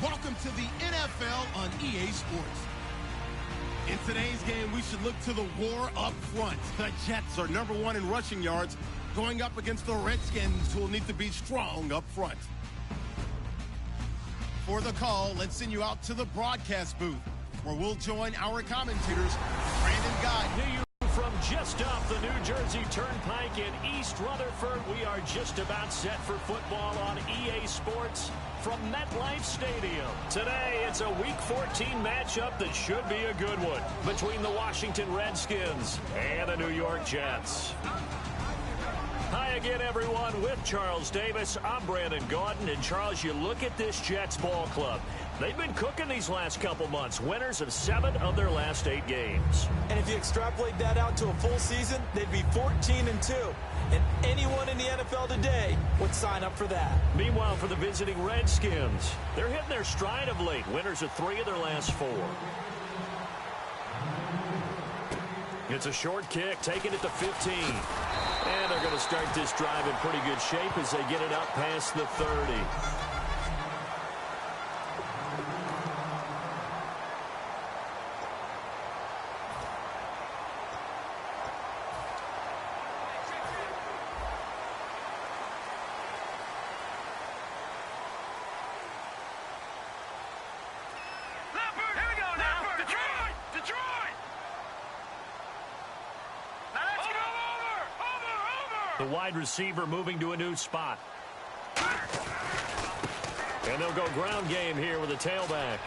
welcome to the NFL on EA Sports. In today's game, we should look to the war up front. The Jets are #1 in rushing yards, going up against the Redskins, who will need to be strong up front. For the call, let's send you out to the broadcast booth, where we'll join our commentators, Brandon Guy. From just off the New Jersey Turnpike in East Rutherford, we are just about set for football on EA Sports from MetLife Stadium. Today, it's a Week 14 matchup that should be a good one between the Washington Redskins and the New York Jets. Hi again, everyone. With Charles Davis, I'm Brandon Gaudin. And, Charles, you look at this Jets ball club. They've been cooking these last couple months, winners of 7 of their last 8 games. And if you extrapolate that out to a full season, they'd be 14-2. And anyone in the NFL today would sign up for that. Meanwhile, for the visiting Redskins, they're hitting their stride of late, winners of 3 of their last 4. It's a short kick, taking it to 15. And they're going to start this drive in pretty good shape as they get it up past the 30. The wide receiver moving to a new spot. And they'll go ground game here with a tailback.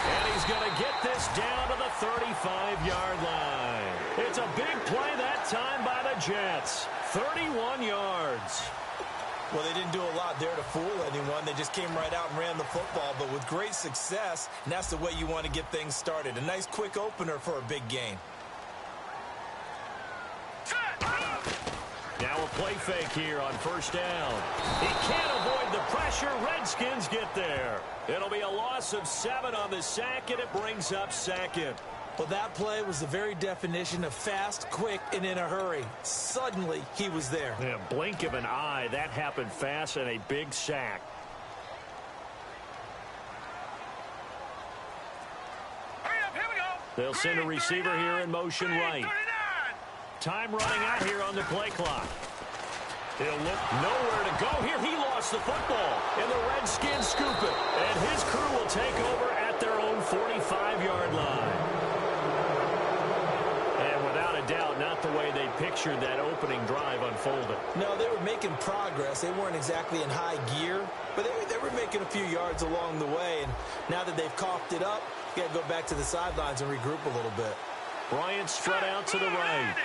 And he's going to get this down to the 35-yard line. It's a big play that time by the Jets. 31 yards. Well, they didn't do a lot there to fool anyone. They just came right out and ran the football, but with great success, and that's the way you want to get things started. A nice quick opener for a big game. Now a play fake here on first down. He can't avoid the pressure. Redskins get there. It'll be a loss of 7 on the sack, and it brings up second. Well, that play was the very definition of fast, quick, and in a hurry. Suddenly, he was there. Yeah, blink of an eye. That happened fast and a big sack. Here we go. They'll send a receiver here in motion right. Time running out here on the play clock. He'll look nowhere to go here. He lost the football, and the Redskins scoop it. And his crew will take over at their own 45-yard line. And without a doubt, not the way they pictured that opening drive unfolded. No, they were making progress. They weren't exactly in high gear, but they were making a few yards along the way. And now that they've coughed it up, you got to go back to the sidelines and regroup a little bit. Bryant spread out to the right.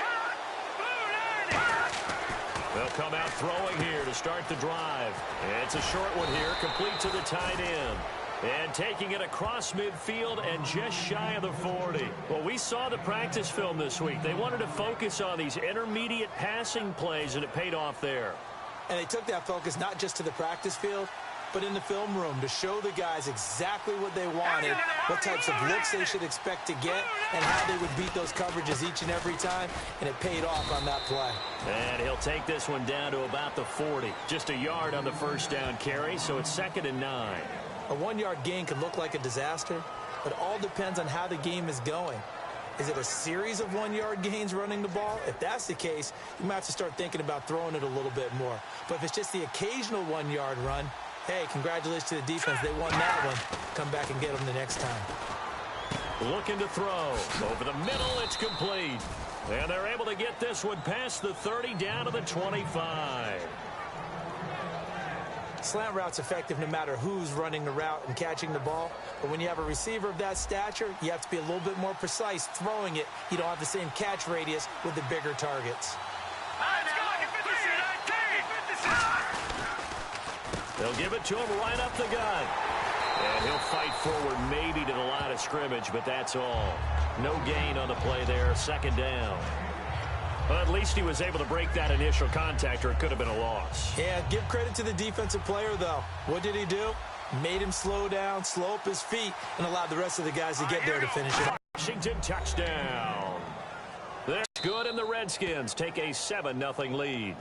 They'll come out throwing here to start the drive. It's a short one here, complete to the tight end. And taking it across midfield and just shy of the 40. Well, we saw the practice film this week. They wanted to focus on these intermediate passing plays, and it paid off there. And they took that focus not just to the practice field, but in the film room to show the guys exactly what they wanted, what types of looks they should expect to get, and how they would beat those coverages each and every time, and it paid off on that play. And he'll take this one down to about the 40. Just a yard on the first down carry, so it's 2nd and 9. A 1-yard gain could look like a disaster, but it all depends on how the game is going. Is it a series of 1-yard gains running the ball? If that's the case, you might have to start thinking about throwing it a little bit more. But if it's just the occasional 1-yard run, hey, congratulations to the defense. They won that one. Come back and get them the next time. Looking to throw. Over the middle, it's complete. And they're able to get this one past the 30 down to the 25. Slant route's effective no matter who's running the route and catching the ball. But when you have a receiver of that stature, you have to be a little bit more precise throwing it. You don't have the same catch radius with the bigger targets. They'll give it to him right up the gut. And he'll fight forward maybe to the line of scrimmage, but that's all. No gain on the play there, 2nd down. But at least he was able to break that initial contact, or it could have been a loss. Yeah, give credit to the defensive player, though. What did he do? Made him slow down, slow up his feet, and allowed the rest of the guys to get there to finish it. Washington touchdown. That's good, and the Redskins take a 7-0 lead.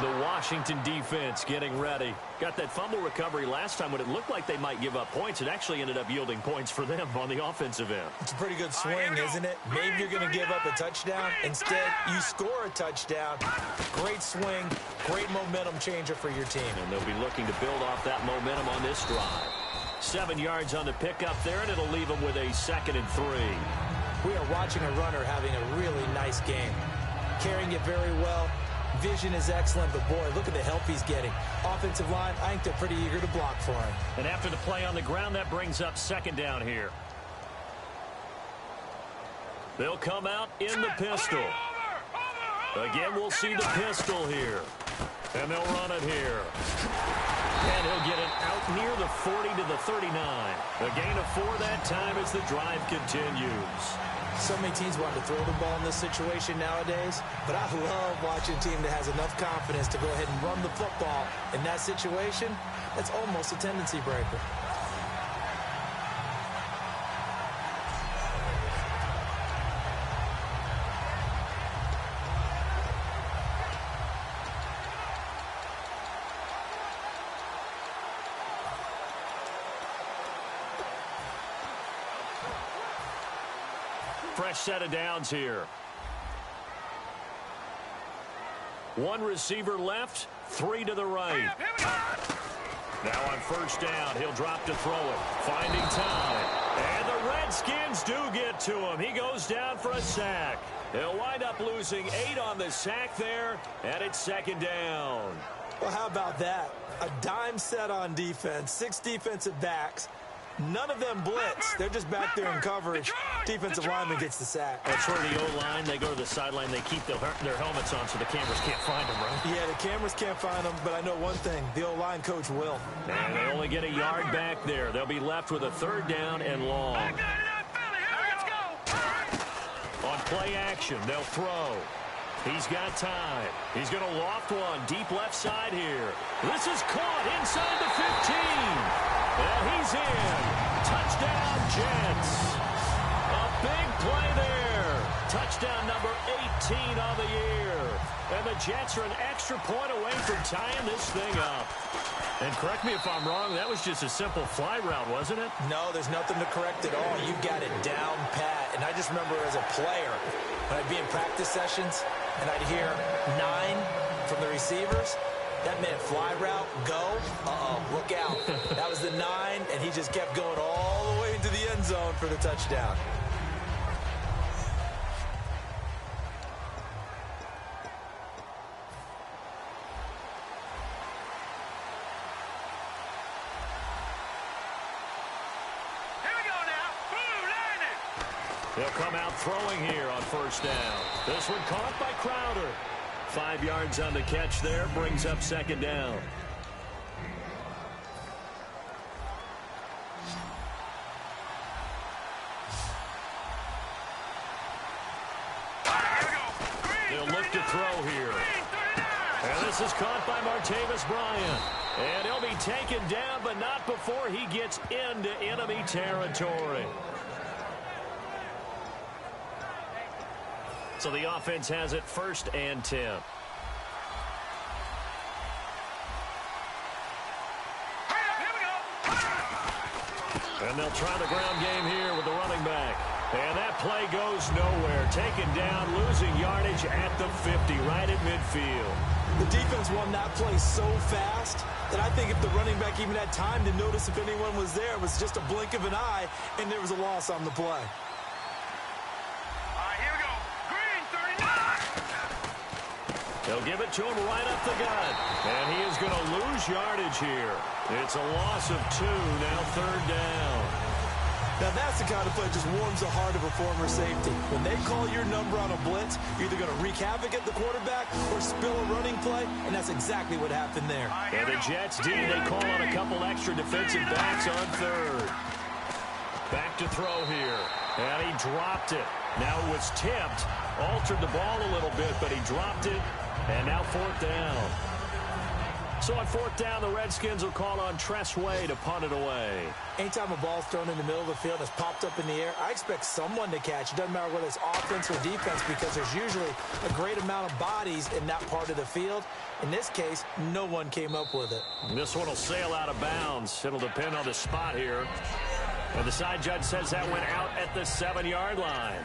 The Washington defense getting ready. Got that fumble recovery last time when it looked like they might give up points. It actually ended up yielding points for them on the offensive end. It's a pretty good swing, isn't it? Maybe you're going to give up a touchdown. Instead, you score a touchdown. Great swing, great momentum changer for your team. And they'll be looking to build off that momentum on this drive. 7 yards on the pickup there, and it'll leave them with a 2nd and 3. We are watching a runner having a really nice game. Carrying it very well. Vision is excellent, but boy, look at the help he's getting. Offensive line, I think they're pretty eager to block for him. And after the play on the ground, that brings up 2nd down here. They'll come out in the pistol. Again, we'll see the pistol here. And they'll run it here. And he'll get it out near the 40 to the 39. A gain of 4 that time as the drive continues. So many teams want to throw the ball in this situation nowadays, but I love watching a team that has enough confidence to go ahead and run the football. In that situation, that's almost a tendency breaker. Fresh set of downs here. 1 receiver left, 3 to the right. Now on 1st down, he'll drop to throw it. Finding time. And the Redskins do get to him. He goes down for a sack. They'll wind up losing 8 on the sack there, and it's 2nd down. Well, how about that? A dime set on defense, 6 defensive backs. None of them blitz. They're just back there in coverage. Defensive lineman gets the sack. That's where the O-line, they go to the sideline, they keep their helmets on so the cameras can't find them, right? Yeah, the cameras can't find them, but I know one thing. The O-line coach will. And they only get a yard back there. They'll be left with a 3rd down and long. On play action, they'll throw. He's got time. He's going to loft one deep left side here. This is caught inside the 15. And he's in. Touchdown, Jets. A big play there. Touchdown number 18 on the year. And the Jets are an extra point away from tying this thing up. And correct me if I'm wrong, that was just a simple fly route, wasn't it? No, there's nothing to correct at all. You've got it down pat. And I just remember as a player, when I'd be in practice sessions, and I'd hear 9 from the receivers. That meant fly route, go. Look out. That was the 9, and he just kept going all the way into the end zone for the touchdown. Here we go now. Blue line it. They'll come out throwing here on 1st down. This one caught by Crowder. 5 yards on the catch there, brings up 2nd down. They'll look to throw here. And this is caught by Martavis Bryant. And he'll be taken down, but not before he gets into enemy territory. So the offense has it 1st and 10. And they'll try the ground game here with the running back. And that play goes nowhere. Taken down, losing yardage at the 50, right at midfield. The defense won that play so fast that I think if the running back even had time to notice if anyone was there, it was just a blink of an eye, and there was a loss on the play. They'll give it to him right up the gut. And he is going to lose yardage here. It's a loss of 2, now 3rd down. Now that's the kind of play that just warms the heart of a former safety. When they call your number on a blitz, you're either going to wreak havoc at the quarterback or spill a running play, and that's exactly what happened there. And the Jets D, they call on a couple extra defensive backs on 3rd. Back to throw here. And he dropped it. Now it was tipped. Altered the ball a little bit, but he dropped it. And now 4th down. So on fourth down, the Redskins will call on Tress Way to punt it away. Anytime a ball's thrown in the middle of the field and it's popped up in the air, I expect someone to catch. It doesn't matter whether it's offense or defense because there's usually a great amount of bodies in that part of the field. In this case, no one came up with it. This one will sail out of bounds. It'll depend on the spot here. And the side judge says that went out at the 7-yard line.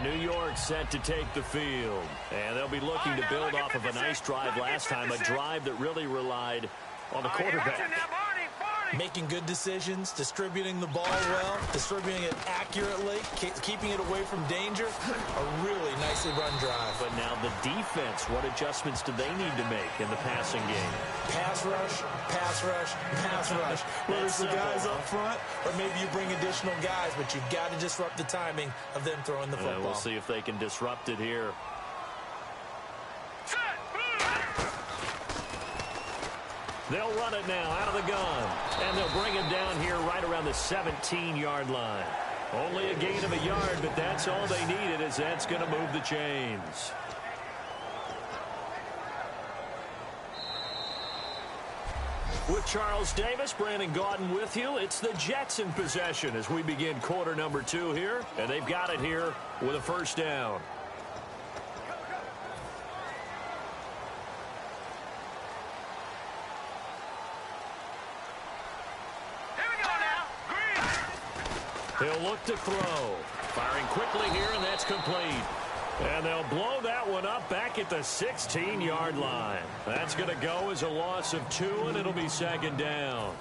New York set to take the field. And they'll be looking to build off of a nice drive last time, a drive that really relied on the quarterback. Making good decisions, distributing the ball well, distributing it accurately, keeping it away from danger. A really nicely run drive. But now the defense, what adjustments do they need to make in the passing game? Pass rush, pass rush, pass rush. Whether it's the guys up front or maybe you bring additional guys, but you've got to disrupt the timing of them throwing the football. We'll see if they can disrupt it here. They'll run it now out of the gun. And they'll bring him down here right around the 17-yard line. Only a gain of a yard, but that's all they needed, as that's going to move the chains. With Charles Davis, Brandon Gaudin with you. It's the Jets in possession as we begin quarter number 2 here. And they've got it here with a first down. He'll look to throw. Firing quickly here, and that's complete. And they'll blow that one up back at the 16-yard line. That's going to go as a loss of 2, and it'll be second down.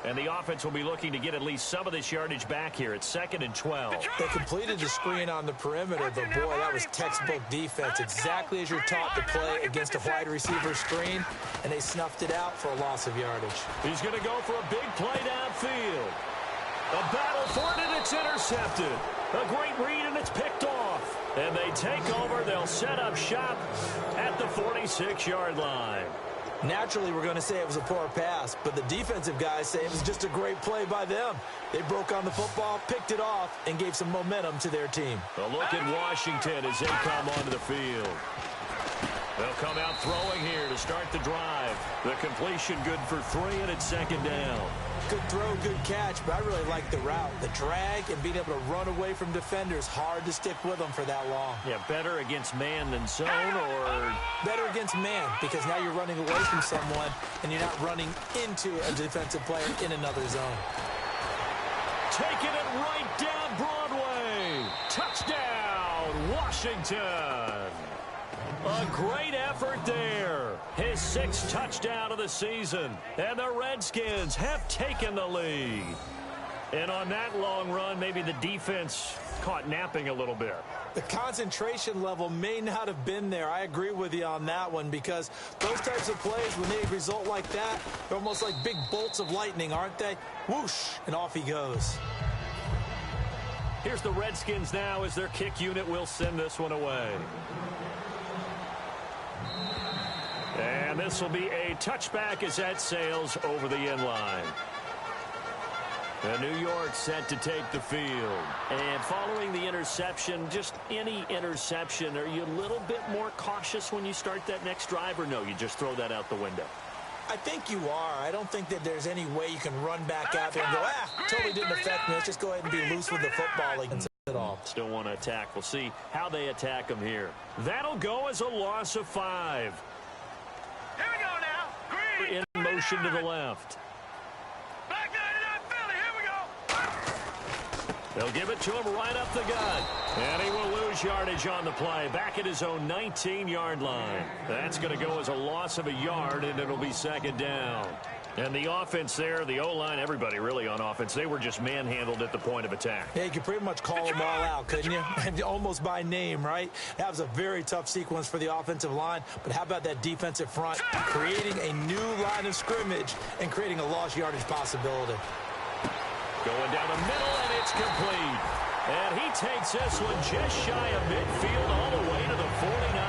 And the offense will be looking to get at least some of this yardage back here. It's 2nd and 12. They completed the screen on the perimeter, but boy, that was textbook defense. Exactly as you're taught to play against a wide receiver screen, and they snuffed it out for a loss of yardage. He's going to go for a big play downfield. A battle for it, and it's intercepted. A great read, and it's picked off. And they take over. They'll set up shop at the 46-yard line. Naturally, we're going to say it was a poor pass, but the defensive guys say it was just a great play by them. They broke on the football, picked it off, and gave some momentum to their team. A look at Washington as they come onto the field. They'll come out throwing here to start the drive. The completion good for 3, and it's second down. Good throw, good catch, but I really like the route. The drag and being able to run away from defenders, hard to stick with them for that long. Yeah, better against man than zone, or? Better against man, because now you're running away from someone, and you're not running into a defensive player in another zone. Taking it right down Broadway. Touchdown, Washington. A great effort there. His 6th touchdown of the season. And the Redskins have taken the lead. And on that long run, maybe the defense caught napping a little bit. The concentration level may not have been there. I agree with you on that one, because those types of plays, when they result like that, they're almost like big bolts of lightning, aren't they? Whoosh, and off he goes. Here's the Redskins now as their kick unit will send this one away. And this will be a touchback as that sails over the end line. And New York set to take the field. And following the interception, just any interception, are you a little bit more cautious when you start that next drive, or no, you just throw that out the window? I think you are. I don't think that there's any way you can run back out there and go, totally didn't affect me. Let's just go ahead and be loose with the football against it all. Still want to attack. We'll see how they attack them here. That'll go as a loss of 5. Here we go now. Green. In motion to the left. Back 99 Philly. Here we go. They'll give it to him right up the gut. And he will lose yardage on the play. Back at his own 19-yard line. That's going to go as a loss of a yard, and it'll be second down. And the offense there, the O-line, everybody really on offense, they were just manhandled at the point of attack. Yeah, you could pretty much call them all out, couldn't you? And almost by name, right? That was a very tough sequence for the offensive line. But how about that defensive front creating a new line of scrimmage and creating a lost yardage possibility? Going down the middle, and it's complete. And he takes this one just shy of midfield all the way to the 49.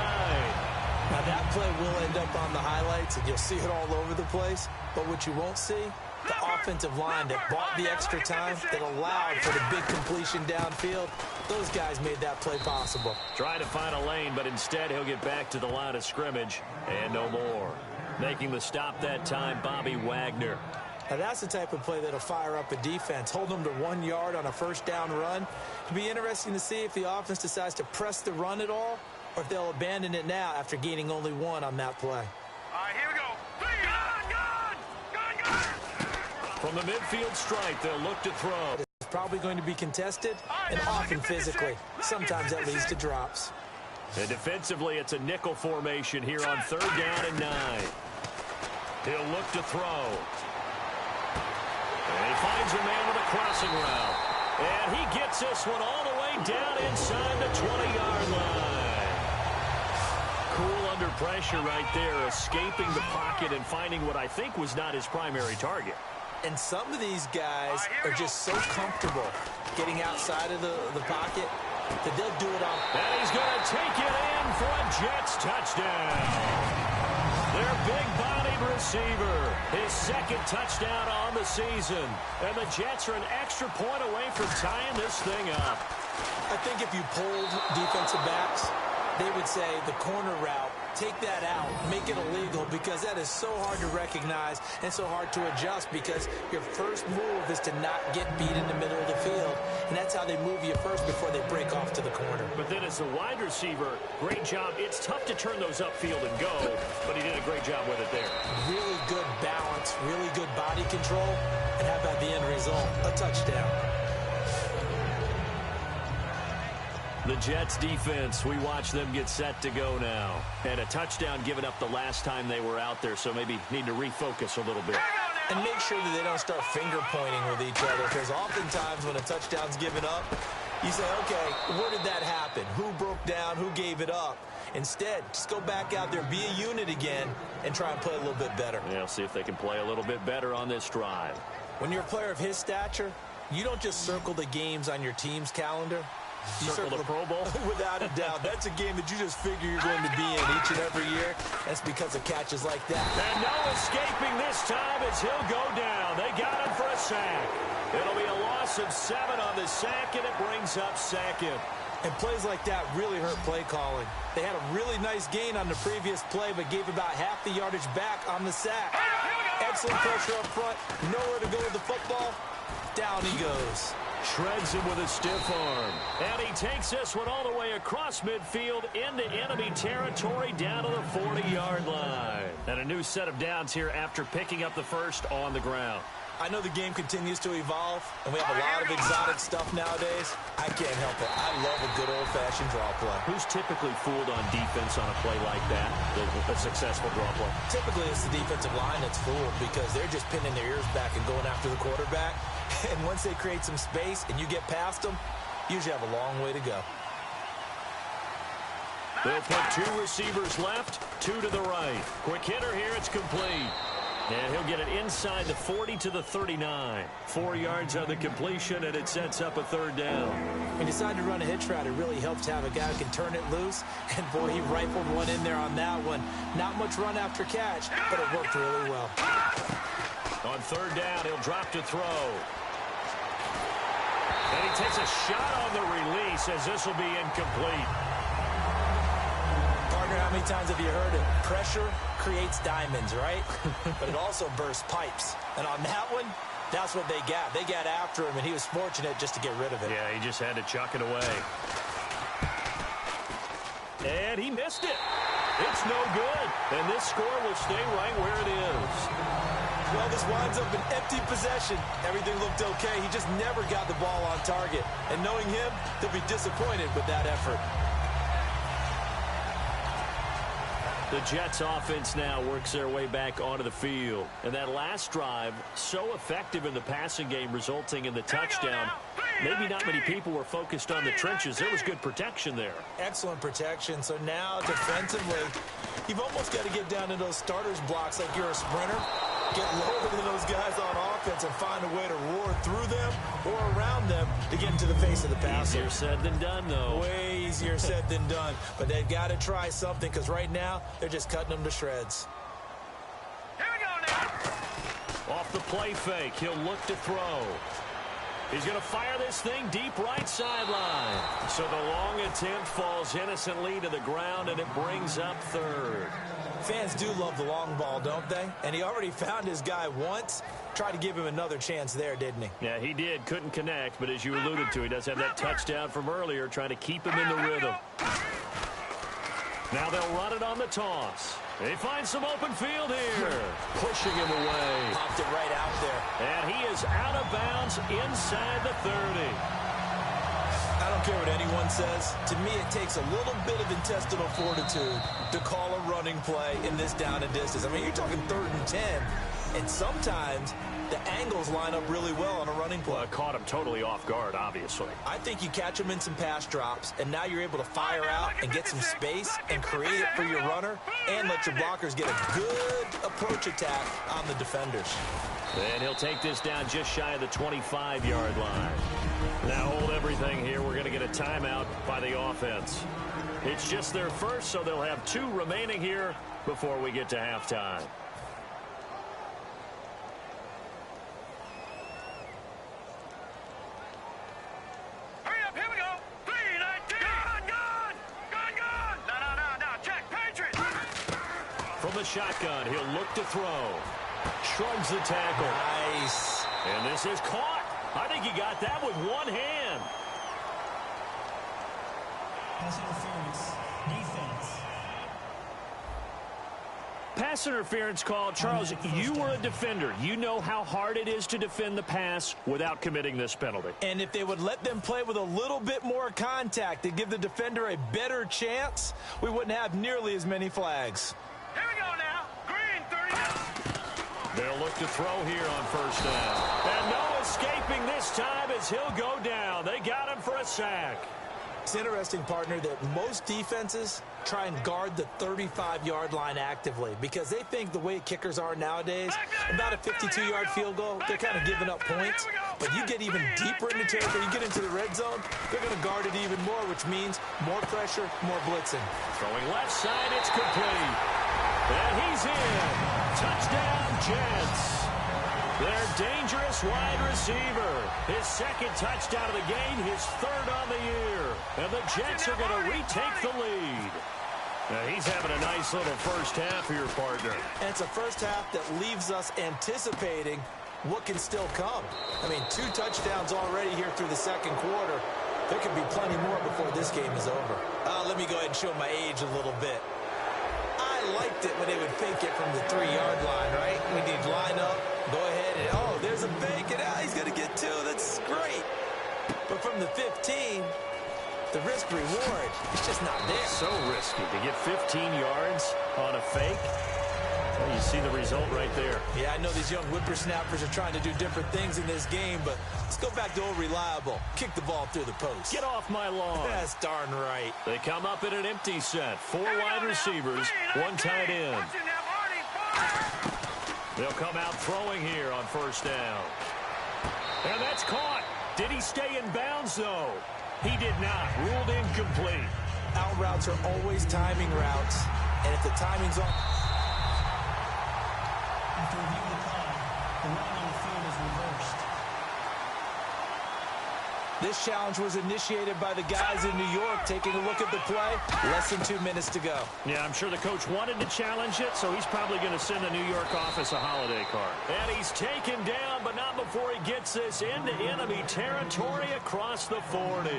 Now, that play will end up on the highlights, and you'll see it all over the place. But what you won't see, the offensive line that bought the extra time, that allowed for the big completion downfield, those guys made that play possible. Trying to find a lane, but instead he'll get back to the line of scrimmage, and no more. Making the stop that time, Bobby Wagner. Now that's the type of play that'll fire up a defense. Hold them to 1 yard on a first down run. It'll be interesting to see if the offense decides to press the run at all, or if they'll abandon it now after gaining only 1 on that play. All right, here we go. Gone! From the midfield stripe, they'll look to throw. It's probably going to be contested and often physically. Sometimes that leads to drops. And defensively, it's a nickel formation here on 3rd down and 9. He'll look to throw. And he finds a man with a crossing route. And he gets this one all the way down inside the 20-yard line. Cool under pressure right there, escaping the pocket and finding what I think was not his primary target. And some of these guys are just so comfortable getting outside of the pocket that they'll do it on. And he's going to take it in for a Jets touchdown. Their big-bodied receiver, his 2nd touchdown on the season. And the Jets are an extra point away from tying this thing up. I think if you polled defensive backs, they would say the corner route, take that out, make it illegal, because that is so hard to recognize and so hard to adjust, because your first move is to not get beat in the middle of the field. And that's how they move you first before they break off to the corner. But then as a wide receiver, great job. It's tough to turn those upfield and go, but he did a great job with it there. Really good balance, really good body control, and how about the end result? A touchdown. The Jets defense, we watch them get set to go now. And a touchdown given up the last time they were out there, so maybe need to refocus a little bit. And make sure that they don't start finger pointing with each other, because oftentimes when a touchdown's given up, you say, okay, where did that happen? Who broke down? Who gave it up? Instead, just go back out there, be a unit again, and try and play a little bit better. Yeah, see if they can play a little bit better on this drive. When you're a player of his stature, you don't just circle the games on your team's calendar. You circle the Pro Bowl? Without a doubt. That's a game that you just figure you're going to be in each and every year. That's because of catches like that. And no escaping this time as he'll go down. They got him for a sack. It'll be a loss of 7 on the sack, and it brings up 2nd. And plays like that really hurt play calling. They had a really nice gain on the previous play, but gave about half the yardage back on the sack. Excellent pressure up front. Nowhere to go with the football. Down he goes. Shreds him with a stiff arm. And he takes this one all the way across midfield into enemy territory down to the 40-yard line. And a new set of downs here after picking up the first on the ground. I know the game continues to evolve, and we have a lot of exotic stuff nowadays. I can't help it. I love a good old-fashioned draw play. Who's typically fooled on defense on a play like that, a successful draw play? Typically, it's the defensive line that's fooled because they're just pinning their ears back and going after the quarterback. And once they create some space and you get past them, you usually have a long way to go. They'll put 2 receivers left, 2 to the right. Quick hitter here, it's complete. And he'll get it inside the 40 to the 39. 4 yards on the completion, and it sets up a 3rd down. When you decide to run a hitch route, it really helps to have a guy who can turn it loose. And, boy, he rifled one in there on that one. Not much run after catch, but it worked really well. On 3rd down, he'll drop to throw. And he takes a shot on the release as this will be incomplete. Partner, how many times have you heard it? Pressure creates diamonds, right? But it also bursts pipes. And on that one, that's what they got. They got after him, and he was fortunate just to get rid of it. Yeah, he just had to chuck it away. And he missed it. It's no good. And this score will stay right where it is. Well, this winds up an empty possession. Everything looked okay. He just never got the ball on target. And knowing him, they'll be disappointed with that effort. The Jets offense now works their way back onto the field. And that last drive, so effective in the passing game, resulting in the touchdown. Maybe not many people were focused on the trenches. There was good protection there. Excellent protection. So now, defensively, you've almost got to get down to those starters blocks like you're a sprinter. Get lower than those guys on offense and find a way to roar through them or around them to get into the face of the passer. Easier said than done, though. Way easier said than done. But they've got to try something, because right now they're just cutting them to shreds. Here we go now. Off the play fake, he'll look to throw. He's going to fire this thing deep right sideline. So the long attempt falls innocently to the ground, and it brings up third. Fans do love the long ball, don't they? And he already found his guy once. Tried to give him another chance there, didn't he? Yeah, he did. Couldn't connect, but as you alluded to, he does have that touchdown from earlier, trying to keep him in the rhythm. Now they'll run it on the toss. They find some open field here. Pushing him away. Popped it right out there. And he is out of bounds inside the 30. I don't care what anyone says. To me, it takes a little bit of intestinal fortitude to call a running play in this down and distance. I mean, you're talking 3rd and 10, and sometimes the angles line up really well on a running play. Well, it caught him totally off guard, obviously. I think you catch him in some pass drops, and now you're able to fire out and get some space and create it for your runner and let your blockers get a good approach attack on the defenders. And he'll take this down just shy of the 25-yard line. Now hold everything here. We're going to get a timeout by the offense. It's just their first, so they'll have 2 remaining here before we get to halftime. Hurry up, here we go. 3-19. Gone. No. Check, Patriots. From the shotgun, he'll look to throw. Shrugs the tackle. Nice. And this is caught. I think he got that with one hand. Pass interference. Defense. Pass interference call. Charles, you were a defender. You know how hard it is to defend the pass without committing this penalty. And if they would let them play with a little bit more contact to give the defender a better chance, we wouldn't have nearly as many flags. Here we go now. Green 39. They'll look to throw here on first down. And no escaping this time as he'll go down. They got him for a sack. It's interesting, partner, that most defenses try and guard the 35-yard line actively because they think the way kickers are nowadays, about a 52-yard field goal, they're kind of giving up points. But you get even deeper into territory, you get into the red zone, they're going to guard it even more, which means more pressure, more blitzing. Throwing left side, it's complete. And he's in. Touchdown, Jets. Their dangerous wide receiver. His 2nd touchdown of the game, his 3rd on the year. And the Jets are going to retake the lead. Now he's having a nice little first half here, partner. And it's a first half that leaves us anticipating what can still come. I mean, 2 touchdowns already here through the 2nd quarter. There could be plenty more before this game is over. Let me go ahead and show my age a little bit. I liked it when they would fake it from the 3-yard line, right? When they'd line up, go ahead, and oh, there's a fake, and he's going to get 2. That's great. But from the 15, the risk-reward, it's just not there. So risky to get 15 yards on a fake. Well, you see the result right there. Yeah, I know these young whippersnappers are trying to do different things in this game, but let's go back to old reliable. Kick the ball through the post. Get off my lawn. That's darn right. They come up in an empty set. 4 wide receivers, 1 tight end. They'll come out throwing here on first down. And that's caught. Did he stay in bounds, though? He did not. Ruled incomplete. Out routes are always timing routes, and if the timing's off... After reviewing the call, the line on the field is reversed. This challenge was initiated by the guys in New York taking a look at the play. Less than 2 minutes to go. Yeah, I'm sure the coach wanted to challenge it, so he's probably going to send the New York office a holiday card. And he's taken down, but not before he gets this into enemy territory across the 40.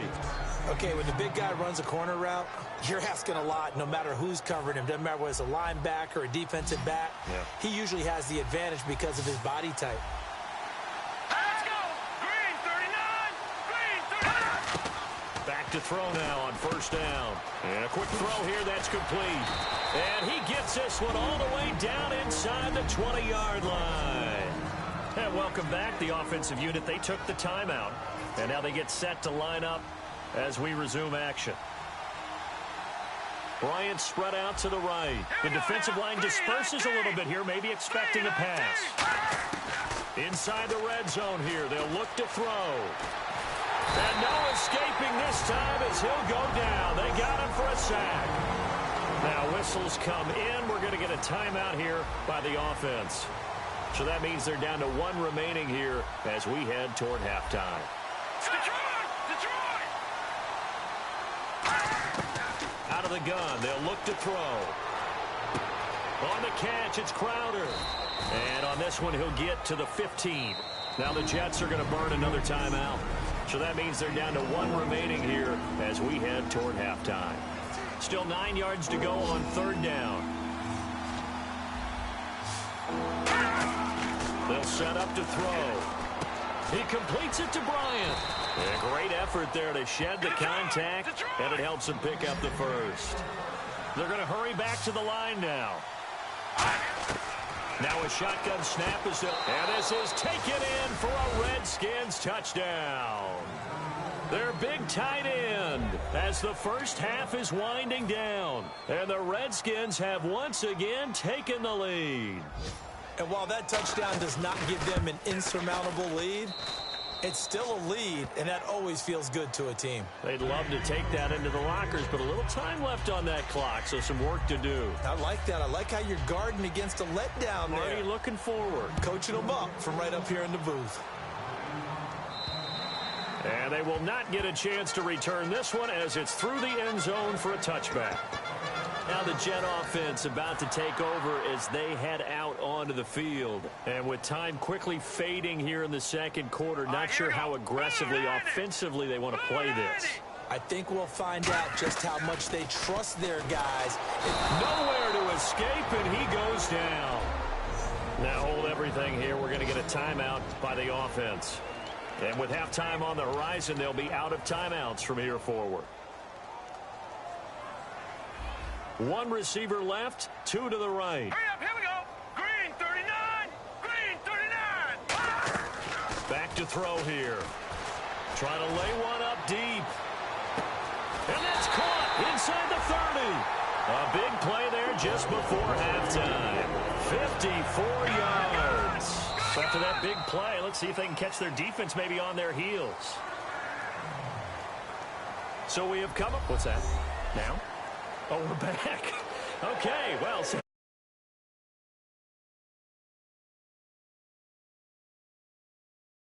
Okay, when the big guy runs a corner route, you're asking a lot no matter who's covering him. Doesn't matter whether it's a linebacker or a defensive back. Yeah. He usually has the advantage because of his body type. Let's go. Green 39. Back to throw now on first down. And a quick throw here, that's complete. And he gets this one all the way down inside the 20-yard line. And welcome back, the offensive unit. They took the timeout. And now they get set to line up as we resume action. Bryant spread out to the right. The defensive line disperses a little bit here, maybe expecting a pass. Inside the red zone here, they'll look to throw. And no escaping this time as he'll go down. They got him for a sack. Now whistles come in. We're going to get a timeout here by the offense. So that means they're down to 1 remaining here as we head toward halftime. Out of the gun, they'll look to throw. On the catch, it's Crowder. And on this one, he'll get to the 15. Now the Jets are going to burn another timeout. So that means they're down to 1 remaining here as we head toward halftime. Still 9 yards to go on 3rd down. They'll set up to throw. He completes it to Bryant. A great effort there to shed the contact, and it helps him pick up the first. They're going to hurry back to the line now. Now a shotgun snap is up, and this is taken in for a Redskins touchdown. Their big tight end as the first half is winding down, and the Redskins have once again taken the lead. And while that touchdown does not give them an insurmountable lead, it's still a lead, and that always feels good to a team. They'd love to take that into the lockers, but a little time left on that clock, so some work to do. I like that. I like how you're guarding against a letdown there. Already looking forward. Coaching them up from right up here in the booth. And they will not get a chance to return this one as it's through the end zone for a touchback. Now the Jet offense about to take over as they head out onto the field. And with time quickly fading here in the second quarter, not sure how aggressively, offensively they want to play this. I think we'll find out just how much they trust their guys. Nowhere to escape, and he goes down. Now hold everything here. We're going to get a timeout by the offense. And with halftime on the horizon, they'll be out of timeouts from here forward. 1 receiver left, 2 to the right. Hurry up, here we go. Green 39. Green 39. Back to throw here. Trying to lay one up deep. And that's caught inside the 30. A big play there just before halftime. 54 yards. So after that big play, let's see if they can catch their defense maybe on their heels. So we have come up. What's that? Now? Oh, we're back. Okay, well.